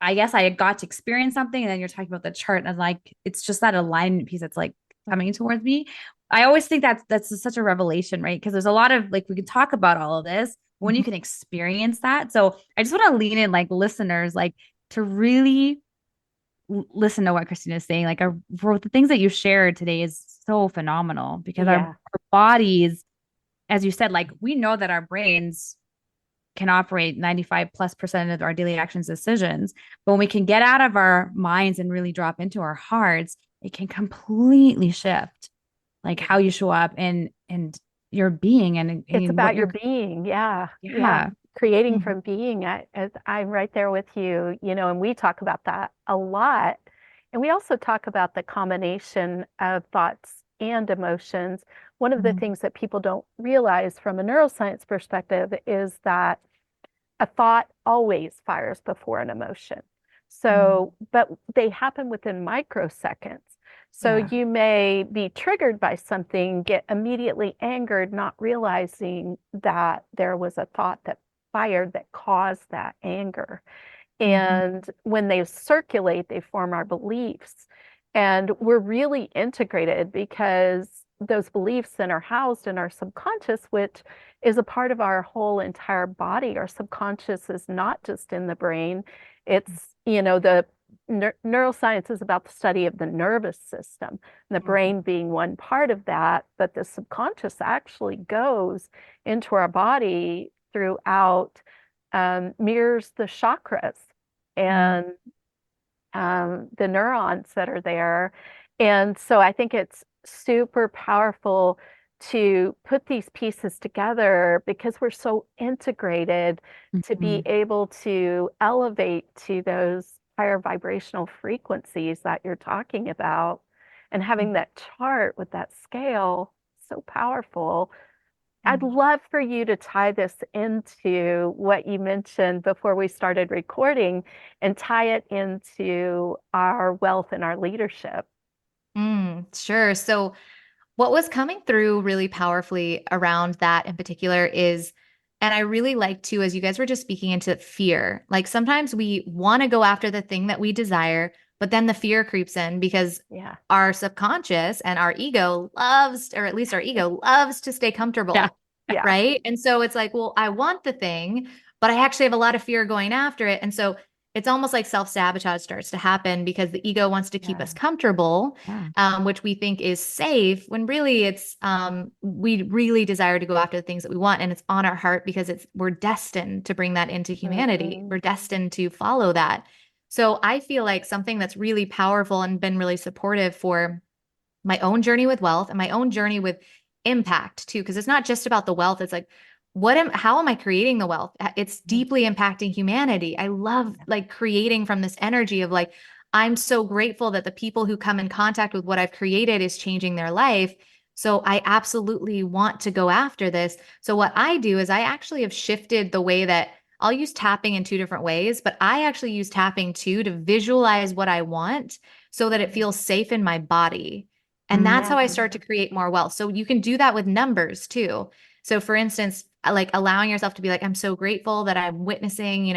Speaker 3: I guess I got to experience something and then you're talking about the chart and like it's just that alignment piece that's like coming towards me. I always think that's such a revelation, right? Because there's a lot of like we could talk about all of this when you can experience that. So I just want to lean in like listeners like to really listen to what Christina is saying. Like the things that you shared today is so phenomenal because
Speaker 1: Yeah.
Speaker 3: our bodies, as you said, like we know that our brains can operate 95+% of our daily actions decisions. But when we can get out of our minds and really drop into our hearts, it can completely shift like how you show up and your being
Speaker 1: It's
Speaker 3: and what
Speaker 1: about your
Speaker 3: you're
Speaker 1: being. Yeah. Yeah.
Speaker 3: yeah.
Speaker 1: Creating
Speaker 2: Mm-hmm.
Speaker 1: from being. I'm right there with you, and we talk about that a lot. And we also talk about the combination of thoughts and emotions. One of the
Speaker 2: Mm-hmm.
Speaker 1: things that people don't realize from a neuroscience perspective is that a thought always fires before an emotion. So, but they happen within microseconds. So
Speaker 3: Yeah.
Speaker 1: you may be triggered by something, get immediately angered, not realizing that there was a thought that fired that caused that anger.
Speaker 2: Mm-hmm.
Speaker 1: And when they circulate, they form our beliefs. And we're really integrated because those beliefs then are housed in our subconscious, which is a part of our whole entire body. Our subconscious is not just in the brain. It's, the neuroscience is about the study of the nervous system, and the brain being one part of that, but the subconscious actually goes into our body throughout, mirrors the chakras and the neurons that are there. And so I think it's super powerful to put these pieces together because we're so integrated to be
Speaker 3: Mhm.
Speaker 1: able to elevate to those higher vibrational frequencies that you're talking about. And having that chart with that scale, so powerful. I'd love for you to tie this into what you mentioned before we started recording and tie it into our wealth and our leadership.
Speaker 2: Sure. So what was coming through really powerfully around that in particular is, and I really like to, as you guys were just speaking into fear, like sometimes we want to go after the thing that we desire, but then the fear creeps in because
Speaker 1: Yeah.
Speaker 2: our subconscious and our ego loves, or at least our ego loves to stay
Speaker 3: Yeah.
Speaker 2: comfortable.
Speaker 1: Yeah.
Speaker 2: Right. And so it's like, well, I want the thing, but I actually have a lot of fear going after it. And so it's almost like self-sabotage starts to happen because the ego wants to keep
Speaker 1: Yeah.
Speaker 2: us comfortable,
Speaker 3: Yeah.
Speaker 2: which we think is safe, when really it's we really desire to go after the things that we want, and it's on our heart because it's we're destined to bring that into humanity.
Speaker 1: Mhm.
Speaker 2: We're destined to follow that. So I feel like something that's really powerful and been really supportive for my own journey with wealth and my own journey with impact too, because it's not just about the wealth. It's like, how am I creating the wealth? It's deeply impacting humanity. I love like creating from this energy of like, I'm so grateful that the people who come in contact with what I've created is changing their life. So I absolutely want to go after this. So what I do is I actually have shifted the way that I'll use tapping in two different ways, but I actually use tapping too to visualize what I want so that it feels safe in my body. And that's
Speaker 3: Mm.
Speaker 2: how I start to create more wealth. So you can do that with numbers too. So for instance, like allowing yourself to be like, I'm so grateful that I'm witnessing,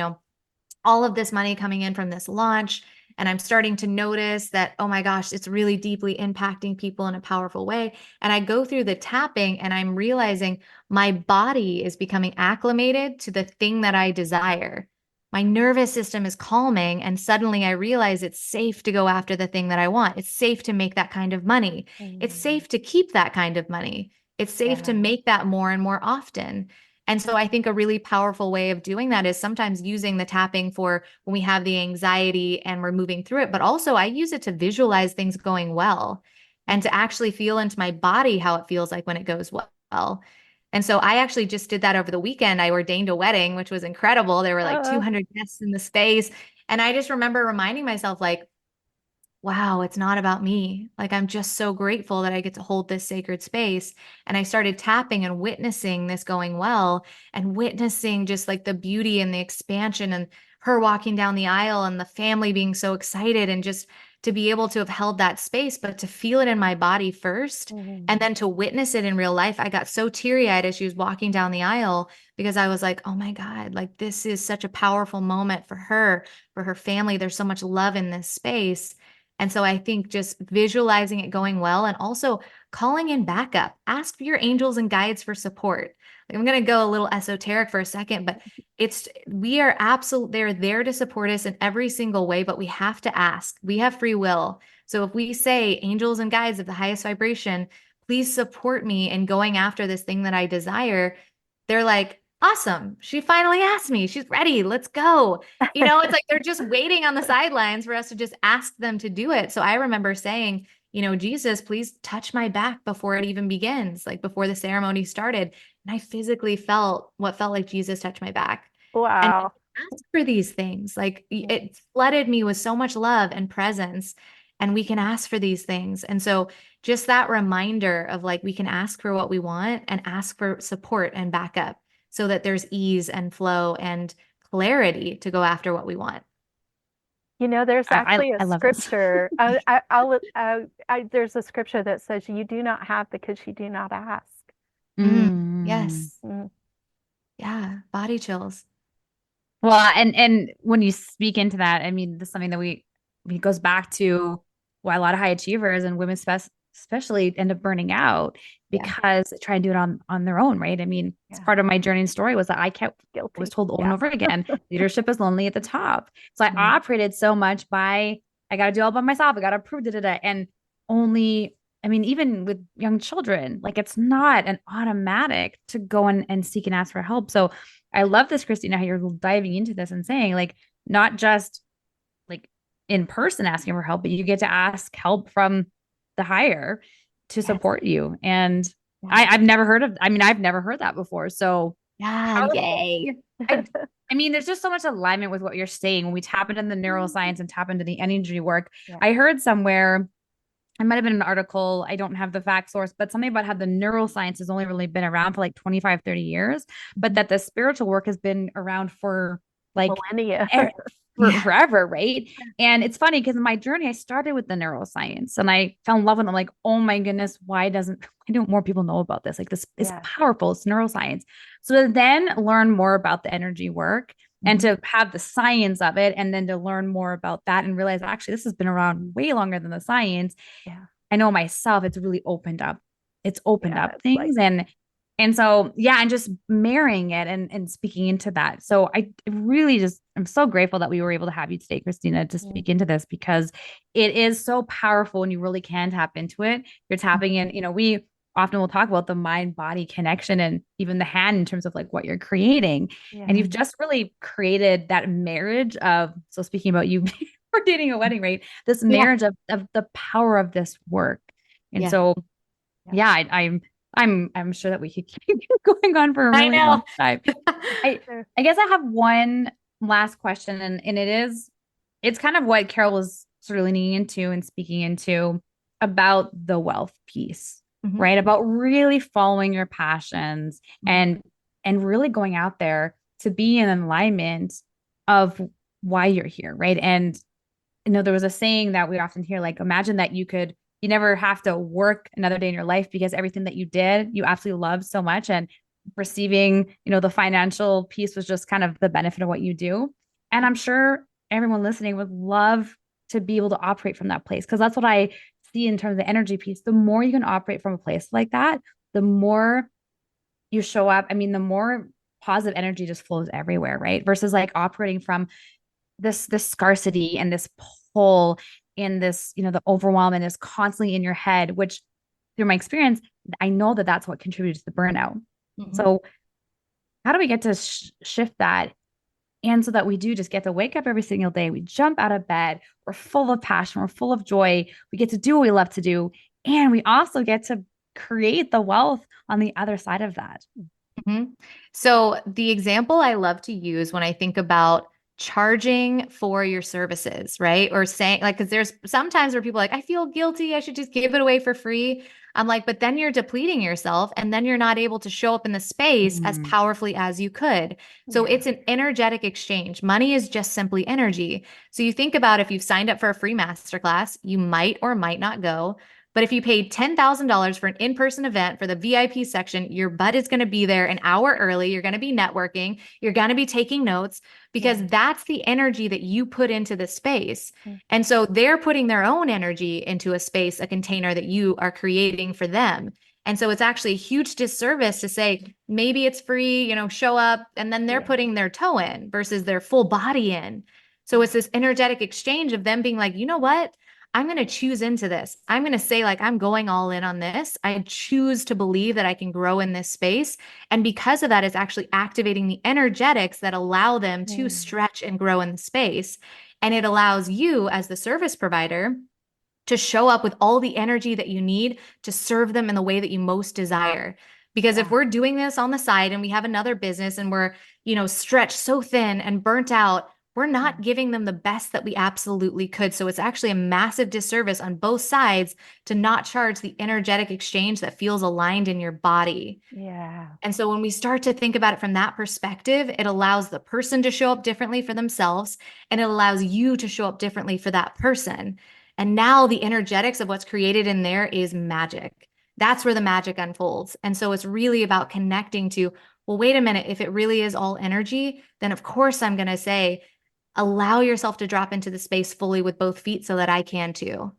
Speaker 2: all of this money coming in from this launch. And I'm starting to notice that, oh my gosh, it's really deeply impacting people in a powerful way. And I go through the tapping and I'm realizing my body is becoming acclimated to the thing that I desire. My nervous system is calming. And suddenly I realize it's safe to go after the thing that I want. It's safe to make that kind of money. It's
Speaker 1: Mhm.
Speaker 2: safe to keep that kind of money. It's safe to
Speaker 1: Yeah.
Speaker 2: make that more and more often. And so I think a really powerful way of doing that is sometimes using the tapping for when we have the anxiety and we're moving through it, but also I use it to visualize things going well and to actually feel into my body how it feels like when it goes well. And so I actually just did that over the weekend. I ordained a wedding, which was incredible. There were like
Speaker 1: Uh,
Speaker 2: 200 guests in the space. And I just remember reminding myself, like, wow, it's not about me. Like, I'm just so grateful that I get to hold this sacred space. And I started tapping and witnessing this going well and witnessing just like the beauty and the expansion and her walking down the aisle and the family being so excited and just to be able to have held that space, but to feel it in my body first and
Speaker 1: mhm.
Speaker 2: then to witness it in real life. I got so teary eyed as she was walking down the aisle because I was like, oh my God, like this is such a powerful moment for her family. There's so much love in this space. And so I think just visualizing it going well and also calling in backup. Ask your angels and guides for support. Like, I'm going to go a little esoteric for a second, but we are absolute, they're there to support us in every single way, but we have to ask. We have free will. So if we say, angels and guides of the highest vibration, please support me in going after this thing that I desire, they're like, awesome. She finally asked me. She's ready. Let's go. It's like they're just waiting on the sidelines for us to just ask them to do it. So I remember saying, Jesus, please touch my back before it even begins, like before the ceremony started. And I physically felt what felt like Jesus touch my back. And
Speaker 1: Wow.
Speaker 2: ask for these things. Like it flooded me with so much love and presence. And we can ask for these things. And so just that reminder of like, we can ask for what we want and ask for support and backup so that there's ease and flow and clarity to go after what we want.
Speaker 1: There's actually a
Speaker 3: I love this.
Speaker 1: scripture. There's a scripture that says, "You do not have because you do not ask."
Speaker 3: Mm.
Speaker 2: Yes.
Speaker 1: Mm.
Speaker 2: Yeah. Body chills.
Speaker 3: Well, and when you speak into that, I mean, this is something that it goes back to why a lot of high achievers and women especially end up burning out
Speaker 2: Yeah.
Speaker 3: because they try and do it on their own, right? I mean, it's
Speaker 1: Yeah.
Speaker 3: part of my journey and story was that I was
Speaker 1: Guilty.
Speaker 3: told over and
Speaker 1: Yeah.
Speaker 3: over again, leadership is lonely at the top. So I
Speaker 2: Mm.
Speaker 3: operated so much by I got to do all by myself. I got to prove da. And only I mean, even with young children, like it's not an automatic to go and seek and ask for help. So I love this, Christina, how you're diving into this and saying, like, not just like in person asking for help, but you get to ask help from the higher to
Speaker 1: Yes.
Speaker 3: support you. And
Speaker 1: Yeah.
Speaker 3: I've never heard that before. So
Speaker 2: Yeah.
Speaker 3: powerful.
Speaker 2: Yay.
Speaker 3: I, I mean, there's just so much alignment with what you're saying when we tap into the neuroscience and tap into the energy work.
Speaker 1: Yeah.
Speaker 3: I heard somewhere it might have been an article. I don't have the fact source, but something about how the neuroscience has only really been around for like 25, 30 years, but that the spiritual work has been around for like
Speaker 1: Millennia.
Speaker 2: Yeah.
Speaker 3: forever, right? And it's funny because in my journey, I started with the neuroscience and I fell in love with it. I'm like, oh my goodness, why don't more people know about this? Like this is
Speaker 1: Yeah.
Speaker 3: powerful. It's neuroscience. So to then learn more about the energy work and
Speaker 2: Mhm.
Speaker 3: to have the science of it, and then to learn more about that and realize actually this has been around way longer than the science.
Speaker 1: Yeah.
Speaker 3: I know myself, it's really opened up. It's opened
Speaker 1: Yeah.
Speaker 3: up
Speaker 1: It's like,
Speaker 3: things. And so, yeah, and just marrying it and speaking into that. So I really just, I'm so grateful that we were able to have you today, Christina, to
Speaker 1: mm,
Speaker 3: speak into this because it is so powerful and you really can tap into it. You're tapping in, we often will talk about the mind body connection and even the hand in terms of like what you're creating. And
Speaker 1: yeah.
Speaker 3: you've just really created that marriage of, so speaking about you, we're dating a wedding, right? This
Speaker 2: Yeah.
Speaker 3: marriage of the power of this work. And
Speaker 2: Yeah.
Speaker 3: so,
Speaker 1: Yeah.
Speaker 3: yeah, I'm sure that we could keep going on for a
Speaker 2: I
Speaker 3: really long
Speaker 2: know.
Speaker 3: time. I
Speaker 1: Sure.
Speaker 3: I guess I have one last question, and it's kind of what Carol was sort of leaning into and speaking into about the wealth piece,
Speaker 2: Mhm.
Speaker 3: right? About really following your passions
Speaker 2: Mhm.
Speaker 3: and really going out there to be in alignment of why you're here, right? And there was a saying that we often hear, like, imagine that you never have to work another day in your life because everything that you did, you absolutely loved so much. And receiving, the financial piece was just kind of the benefit of what you do. And I'm sure everyone listening would love to be able to operate from that place because that's what I see in terms of the energy piece. The more you can operate from a place like that, the more you show up. I mean, the more positive energy just flows everywhere, right? Versus like operating from this scarcity and this pull and this the overwhelm and is constantly in your head, which through my experience I know that that's what contributes to the burnout.
Speaker 2: Mhm.
Speaker 3: So how do we get to shift that, and so that we do just get to wake up every single day, we jump out of bed, we're full of passion, we're full of joy, we get to do what we love to do, and we also get to create the wealth on the other side of that.
Speaker 2: Mhm. So, the example I love to use when I think about charging for your services, right? Or saying, like, because there's sometimes where people are like, I feel guilty, I should just give it away for free. I'm like, but then you're depleting yourself and then you're not able to show up in the space as
Speaker 3: Mm.
Speaker 2: powerfully as you could. So,
Speaker 1: Yeah.
Speaker 2: it's an energetic exchange. Money is just simply energy. So, you think about if you've signed up for a free masterclass, you might or might not go. But if you paid $10,000 for an in person event for the VIP section, your butt is going to be there an hour early. You're going to be networking. You're going to be taking notes because
Speaker 1: Yeah.
Speaker 2: that's the energy that you put into the space.
Speaker 1: Mm.
Speaker 2: And so they're putting their own energy into a space, a container that you are creating for them. And so it's actually a huge disservice to say, maybe it's free, show up, and then they're
Speaker 1: Yeah.
Speaker 2: putting their toe in versus their full body in. So
Speaker 1: Yeah.
Speaker 2: it's this energetic exchange of them being like, you know what? I'm going to choose into this. I'm going to say, like, I'm going all in on this. I choose to believe that I can grow in this space. And because of that, it's actually activating the energetics that allow them to
Speaker 1: Mm.
Speaker 2: stretch and grow in the space. And it allows you, as the service provider, to show up with all the energy that you need to serve them in the way that you most desire. Because if
Speaker 1: Yeah.
Speaker 2: we're doing this on the side and we have another business and we're, stretched so thin and burnt out, we're not
Speaker 1: Mm.
Speaker 2: giving them the best that we absolutely could. So it's actually a massive disservice on both sides to not charge the energetic exchange that feels aligned in your body.
Speaker 1: Yeah.
Speaker 2: And so when we start to think about it from that perspective, it allows the person to show up differently for themselves and it allows you to show up differently for that person. And now the energetics of what's created in there is magic. That's where the magic unfolds. And so it's really about connecting to, well, wait a minute, if it really is all energy, then of course I'm going to say, allow yourself to drop into the space fully with both feet so that I can too.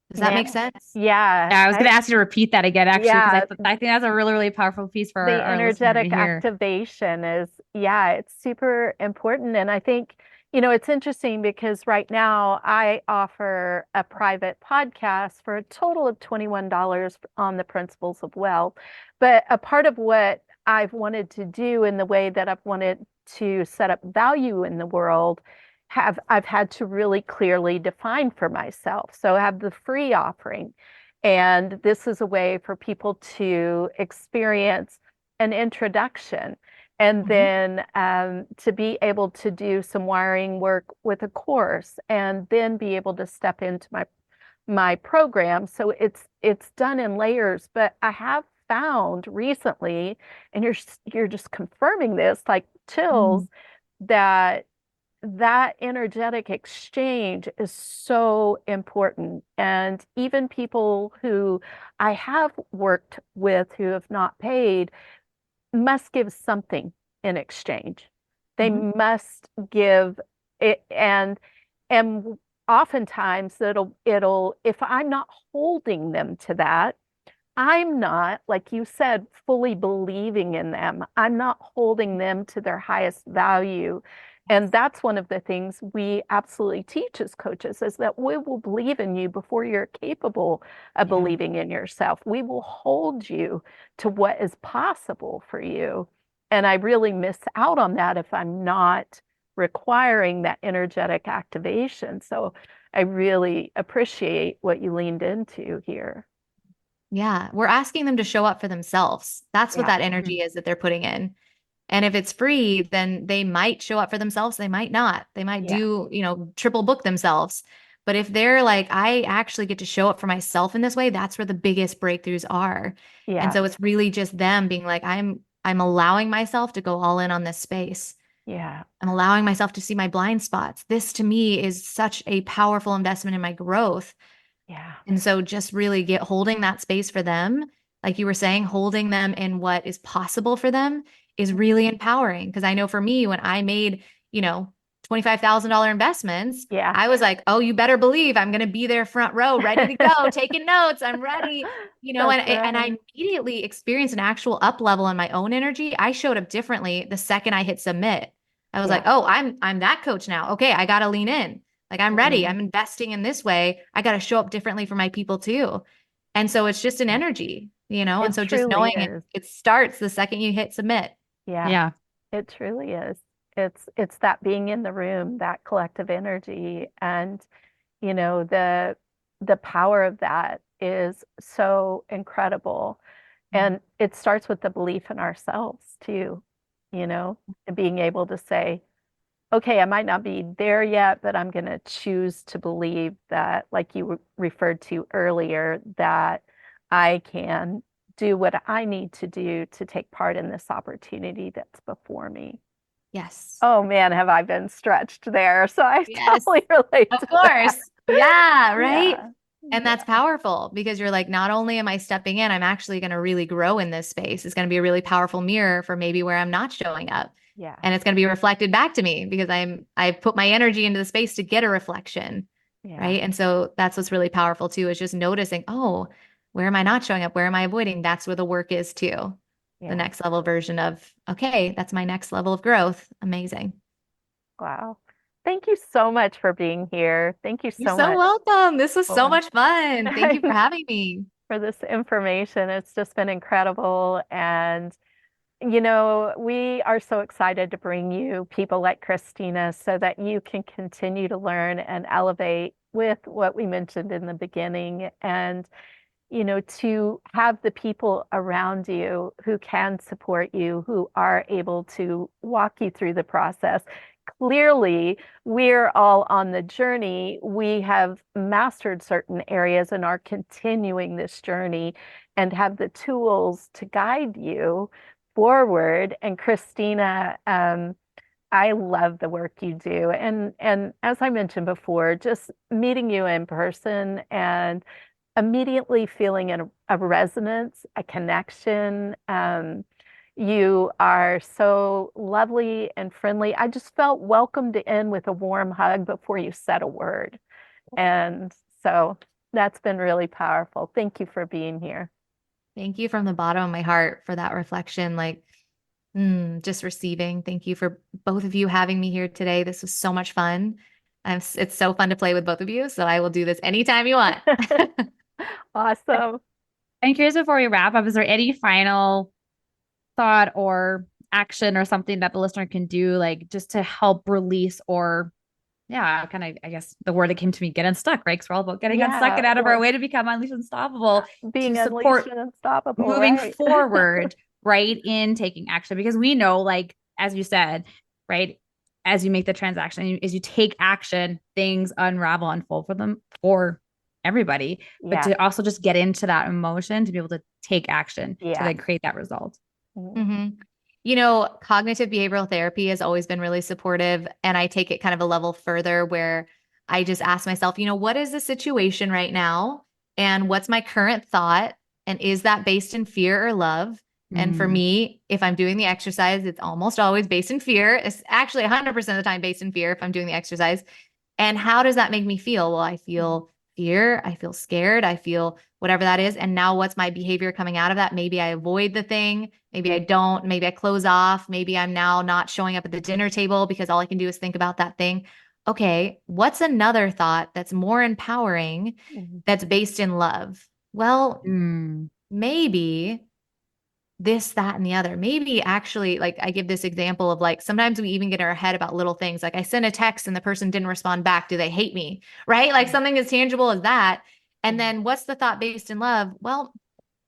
Speaker 2: Does that
Speaker 1: Man.
Speaker 2: make sense?
Speaker 1: Yeah.
Speaker 3: Yeah, I was going to ask you to repeat that again, actually, because
Speaker 1: Yeah.
Speaker 3: I think that's a really, really powerful piece for
Speaker 1: The
Speaker 3: our listener to
Speaker 1: energetic
Speaker 3: hear.
Speaker 1: activation is, yeah, it's super important. And I think, it's interesting because right now I offer a private podcast for a total of $21 on the principles of wealth. But a part of what I've wanted to do in the way that I've wanted to set up value in the world I've had to really clearly define for myself. So I have the free offering. And this is a way for people to experience an introduction and
Speaker 2: Mhm.
Speaker 1: then to be able to do some wiring work with a course and then be able to step into my program. So it's done in layers, but I have found recently, and you're just confirming this, like chills,
Speaker 3: Mm.
Speaker 1: that that energetic exchange is so important. And even people who I have worked with who have not paid must give something in exchange. They
Speaker 2: Mhm.
Speaker 1: must give it, and oftentimes it'll if I'm not holding them to that, I'm not, like you said, fully believing in them. I'm not holding them to their highest value. And that's one of the things we absolutely teach as coaches is that we will believe in you before you're capable of
Speaker 2: Yeah.
Speaker 1: believing in yourself. We will hold you to what is possible for you. And I really miss out on that if I'm not requiring that energetic activation. So I really appreciate what you leaned into here.
Speaker 2: Yeah. We're asking them to show up for themselves. That's what
Speaker 1: Yeah.
Speaker 2: that energy is that they're putting in. And if it's free, then they might show up for themselves. They might not. They might
Speaker 1: Yeah.
Speaker 2: do, triple book themselves. But if they're like, I actually get to show up for myself in this way, that's where the biggest breakthroughs are. And
Speaker 1: Yeah.
Speaker 2: so it's really just them being like, I'm allowing myself to go all in on this space.
Speaker 1: Yeah.
Speaker 2: I'm allowing myself to see my blind spots. This to me is such a powerful investment in my growth.
Speaker 1: Yeah.
Speaker 2: And so just really get holding that space for them, like you were saying, holding them in what is possible for them is really empowering. Because I know for me, when I made, you know, $25,000 investments,
Speaker 1: Yeah.
Speaker 2: I was like, oh, you better believe I'm going to be there front row, ready to go, taking notes. I'm ready,
Speaker 1: That's
Speaker 2: and
Speaker 1: right.
Speaker 2: I immediately experienced an actual up level in my own energy. I showed up differently the second I hit submit. I was like,
Speaker 1: Yeah.
Speaker 2: oh, I'm that coach now. Okay, I got to lean in. Like I'm ready.
Speaker 1: Mhm.
Speaker 2: I'm investing in this way. I got to show up differently for my people too. And so it's just an
Speaker 1: Yeah.
Speaker 2: energy, And
Speaker 1: It
Speaker 2: so just
Speaker 1: truly
Speaker 2: knowing it,
Speaker 1: is.
Speaker 2: it starts the second you hit submit.
Speaker 1: Yeah.
Speaker 3: Yeah.
Speaker 1: It truly is. It's that being in the room, that collective energy, and the power of that is so incredible. And it starts with the belief in ourselves too, and being able to say, okay, I might not be there yet, but I'm going to choose to believe that, like you referred to earlier, that I can do what I need to do to take part in this opportunity that's before me.
Speaker 2: Yes.
Speaker 1: Oh man, have I been stretched there. So I
Speaker 2: Yes.
Speaker 1: totally relate
Speaker 2: Of
Speaker 1: to that.
Speaker 2: course. Yeah. Right.
Speaker 1: Yeah.
Speaker 2: And
Speaker 1: Yeah.
Speaker 2: that's powerful because you're like, not only am I stepping in, I'm actually going to really grow in this space. It's going to be a really powerful mirror for maybe where I'm not showing up.
Speaker 1: Yeah.
Speaker 2: And it's going to be reflected back to me because I've put my energy into the space to get a reflection.
Speaker 1: Yeah.
Speaker 2: Right. And so that's what's really powerful too, is just noticing, oh, where am I not showing up? Where am I avoiding? That's where the work is too. The
Speaker 1: Yeah.
Speaker 2: next level version of, okay, that's my next level of growth. Amazing.
Speaker 1: Wow. Thank you so much for being here. Thank you
Speaker 2: You're
Speaker 1: so
Speaker 2: so
Speaker 1: much
Speaker 2: welcome. This was so
Speaker 1: for
Speaker 2: much fun. Thank you for having me.
Speaker 1: for this information. It's just been incredible. And, we are so excited to bring you people like Christina so that you can continue to learn and elevate with what we mentioned in the beginning. And, to have the people around you who can support you, who are able to walk you through the process. Clearly, we're all on the journey. We have mastered certain areas and are continuing this journey and have the tools to guide you forward. And Christina, I love the work you do. And as I mentioned before, just meeting you in person and immediately feeling a resonance, a connection. You are so lovely and friendly. I just felt welcomed in with a warm hug before you said a word. And so that's been really powerful. Thank you for being here.
Speaker 2: Thank you from the bottom of my heart for that reflection. Like, just receiving. Thank you for both of you having me here today. This was so much fun. It's so fun to play with both of you. So I will do this anytime you want.
Speaker 1: Awesome.
Speaker 3: I'm curious before we wrap up, is there any final thought or action or something that the listener can do, like just to help release or, yeah, kind of, I guess the word that came to me, get unstuck, right? Because we're all about getting unstuck
Speaker 1: Yeah,
Speaker 3: and out of our
Speaker 1: well,
Speaker 3: way to become unleashed unstoppable to
Speaker 1: being unleashed
Speaker 3: support
Speaker 1: and unstoppable,
Speaker 3: moving
Speaker 1: right?
Speaker 3: forward, right? In taking action. Because we know, like, as you said, right? As you make the transaction, as you take action, things unravel, unfold for them, for everybody. But
Speaker 1: Yeah,
Speaker 3: to also just get into that emotion to be able to take action to
Speaker 1: yeah.
Speaker 3: then create that result.
Speaker 1: Mhm.
Speaker 2: hmm Cognitive behavioral therapy has always been really supportive. And I take it kind of a level further where I just ask myself, what is the situation right now? And what's my current thought? And is that based in fear or love? And for
Speaker 3: Mm.
Speaker 2: me, if I'm doing the exercise, it's almost always based in fear. It's actually 100% of the time based in fear if I'm doing the exercise. And how does that make me feel? Well, I feel fear. I feel scared. I feel whatever that is. And now what's my behavior coming out of that? Maybe I avoid the thing. Maybe I don't. Maybe I close off. Maybe I'm now not showing up at the dinner table because all I can do is think about that thing. Okay, what's another thought that's more empowering
Speaker 1: Mhm.
Speaker 2: that's based in love? Well,
Speaker 3: Mm.
Speaker 2: maybe this, that, and the other. Maybe actually, like I give this example of like sometimes we even get in our head about little things. Like I sent a text and the person didn't respond back. Do they hate me? Right? Like something as tangible as that. And then what's the thought based in love? Well,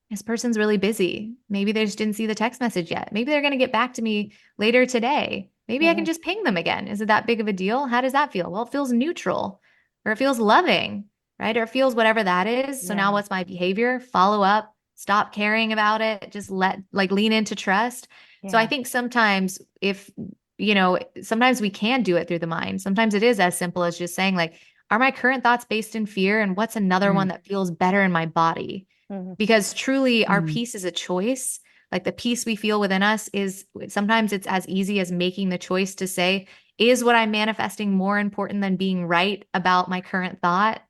Speaker 2: this person's really busy. Maybe they just didn't see the text message yet. Maybe they're going to get back to me later today. Maybe I can
Speaker 1: Mhm.
Speaker 2: just ping them again. Is it that big of a deal? How does that feel? Well, it feels neutral or it feels loving, right? Or it feels whatever that is. So now
Speaker 1: Yeah.
Speaker 2: what's my behavior? Follow up, stop caring about it, just lean into trust. So I
Speaker 1: Yeah.
Speaker 2: think sometimes sometimes we can do it through the mind. Sometimes it is as simple as just saying like, are my current thoughts based in fear? And what's another one
Speaker 3: Mm.
Speaker 2: that feels better in my body?
Speaker 1: Mhm.
Speaker 2: Because truly our
Speaker 3: Mm.
Speaker 2: peace is a choice. Like the peace we feel within us is sometimes it's as easy as making the choice to say, is what I'm manifesting more important than being right about my current thought?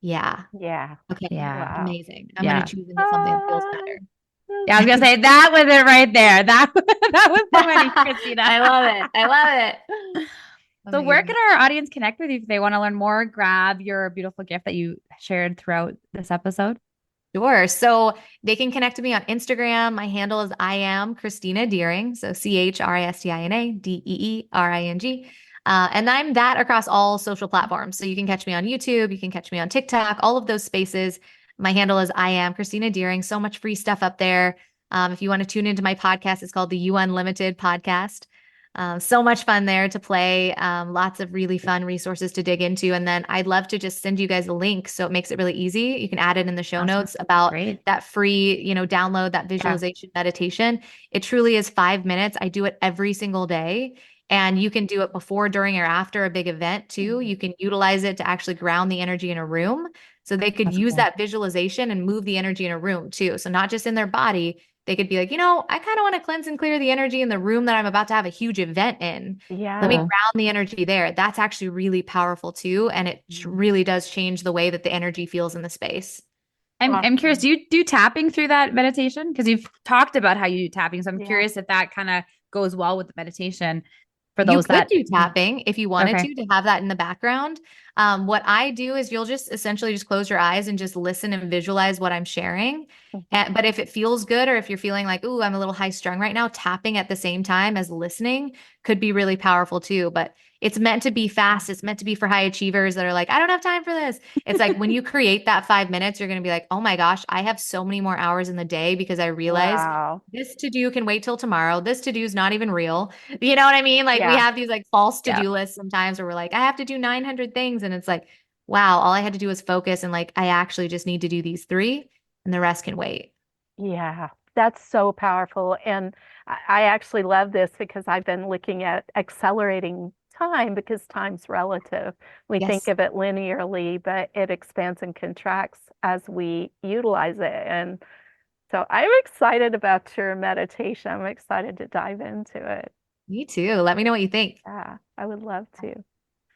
Speaker 2: Yeah.
Speaker 1: Yeah.
Speaker 2: Okay.
Speaker 3: Yeah.
Speaker 1: Wow.
Speaker 2: Amazing. I'm going
Speaker 3: Yeah.
Speaker 2: to choose into something that feels
Speaker 1: Ah.
Speaker 2: better.
Speaker 3: Yeah, I was gonna say that was it right there. That that was the winning, Christina.
Speaker 2: I love it. I love it.
Speaker 3: So where can
Speaker 2: Amazing.
Speaker 3: our audience connect with you if they want to learn more? Grab your beautiful gift that you shared throughout this episode.
Speaker 2: Sure. So they can connect with me on Instagram. My handle is I am Christina Deering. So Christina Deering. And I'm that across all social platforms. So you can catch me on YouTube, you can catch me on TikTok, all of those spaces. My handle is I am Christina Deering. So much free stuff up there. If you want to tune into my podcast, it's called the You Unlimited podcast. So much fun there to play. Lots of really fun resources to dig into. And then I'd love to just send you guys a link so it makes it really easy. You can add it in the show
Speaker 3: Awesome.
Speaker 2: notes about
Speaker 3: Great.
Speaker 2: that free, download that
Speaker 3: Yeah.
Speaker 2: visualization meditation. It truly is 5 minutes. I do it every single day. And you can do it before, during, or after a big event too.
Speaker 1: Mhm.
Speaker 2: You can utilize it to actually ground the energy in a room. So they could
Speaker 3: That's
Speaker 2: use
Speaker 3: cool.
Speaker 2: that visualization and move the energy in a room too. So not just in their body, they could be like, I kind of want to cleanse and clear the energy in the room that I'm about to have a huge event in. Let me
Speaker 1: Yeah.
Speaker 3: Cool.
Speaker 2: ground the energy there. That's actually really powerful too. And it
Speaker 1: Mhm.
Speaker 2: really does change the way that the energy feels in the space.
Speaker 3: I'm curious,
Speaker 1: Awesome.
Speaker 3: do you do tapping through that meditation? Because you've talked about how you do tapping. So I'm
Speaker 1: Yeah.
Speaker 3: curious if that kind of goes well with the meditation for
Speaker 2: You
Speaker 3: those
Speaker 2: could
Speaker 3: that
Speaker 2: do tapping if you wanted
Speaker 3: okay.
Speaker 2: to have that in the background. What I do is you'll just essentially just close your eyes and just listen and visualize what I'm sharing.
Speaker 1: Mhm.
Speaker 2: But if it feels good or if you're feeling like, ooh, I'm a little high strung right now, tapping at the same time as listening could be really powerful too. But it's meant to be fast. It's meant to be for high achievers that are like, I don't have time for this. It's like when you create that 5 minutes, you're going to be like, oh my gosh, I have so many more hours in the day because I realized
Speaker 1: Wow.
Speaker 2: this to do can wait till tomorrow. This to do is not even real. You know what I mean? Like we
Speaker 1: Yeah.
Speaker 2: have these like false
Speaker 3: Yeah.
Speaker 2: to-do lists sometimes where we're like, I have to do 900 things. And it's like, wow, all I had to do was focus and like, I actually just need to do these three and the rest can wait.
Speaker 1: Yeah. That's so powerful. And I actually love this because I've been looking at accelerating time because time's relative. We think
Speaker 2: Yes.
Speaker 1: of it linearly, but it expands and contracts as we utilize it. And so I'm excited about your meditation. I'm excited to dive into it.
Speaker 2: Me too. Let me know what you think.
Speaker 1: Yeah, I would love to.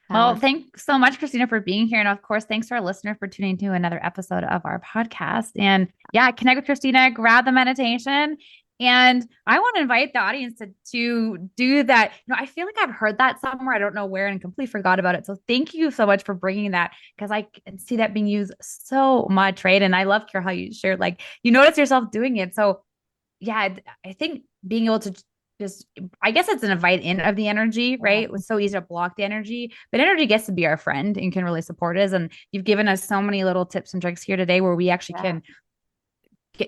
Speaker 3: Well,
Speaker 2: Alice.
Speaker 3: thanks so much, Christina, for being here. And of course, thanks to our listener for tuning to another episode of our podcast. And yeah, connect with Christina, grab the meditation. And I want to invite the audience to do that. I feel like I've heard that somewhere. I don't know where and completely forgot about it. So thank you so much for bringing that because I can see that being used so much, right? And I love how you shared, like, you notice yourself doing it. So yeah, I think being able to just, I guess it's an invite in of the energy,
Speaker 1: Yeah.
Speaker 3: right? It's so easy to block the energy, but energy gets to be our friend and can really support us. And you've given us so many little tips and tricks here today where we actually
Speaker 1: Yeah.
Speaker 3: can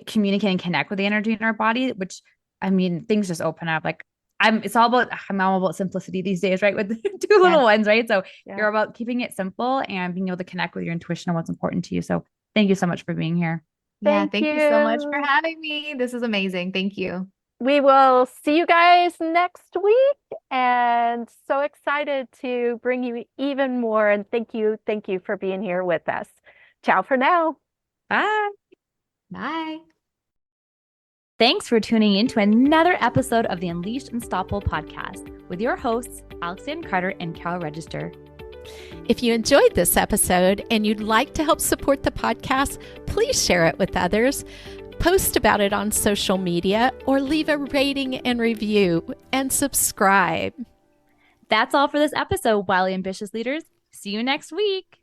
Speaker 3: communicate and connect with the energy in our body, which I mean, things just open up. Like I'm all about simplicity these days, right? With the two
Speaker 2: Yeah.
Speaker 3: little ones, right? So
Speaker 1: Yeah.
Speaker 3: you're about keeping it simple and being able to connect with your intuition and what's important to you. So thank you so much for being here.
Speaker 2: Yeah.
Speaker 1: Thank
Speaker 2: Thank you so much for
Speaker 1: you.
Speaker 2: having me. This is amazing. Thank you.
Speaker 1: We will see you guys next week, and so excited to bring you even more. And thank you for being here with us. Ciao for now.
Speaker 3: Bye.
Speaker 2: Bye.
Speaker 3: Thanks for tuning in to another episode of the Unleashed Unstoppable podcast with your hosts, Alexandra Carter and Carol Register.
Speaker 1: If you enjoyed this episode and you'd like to help support the podcast, please share it with others, post about it on social media, or leave a rating and review, and subscribe.
Speaker 3: That's all for this episode, Wildly Ambitious Leaders. See you next week.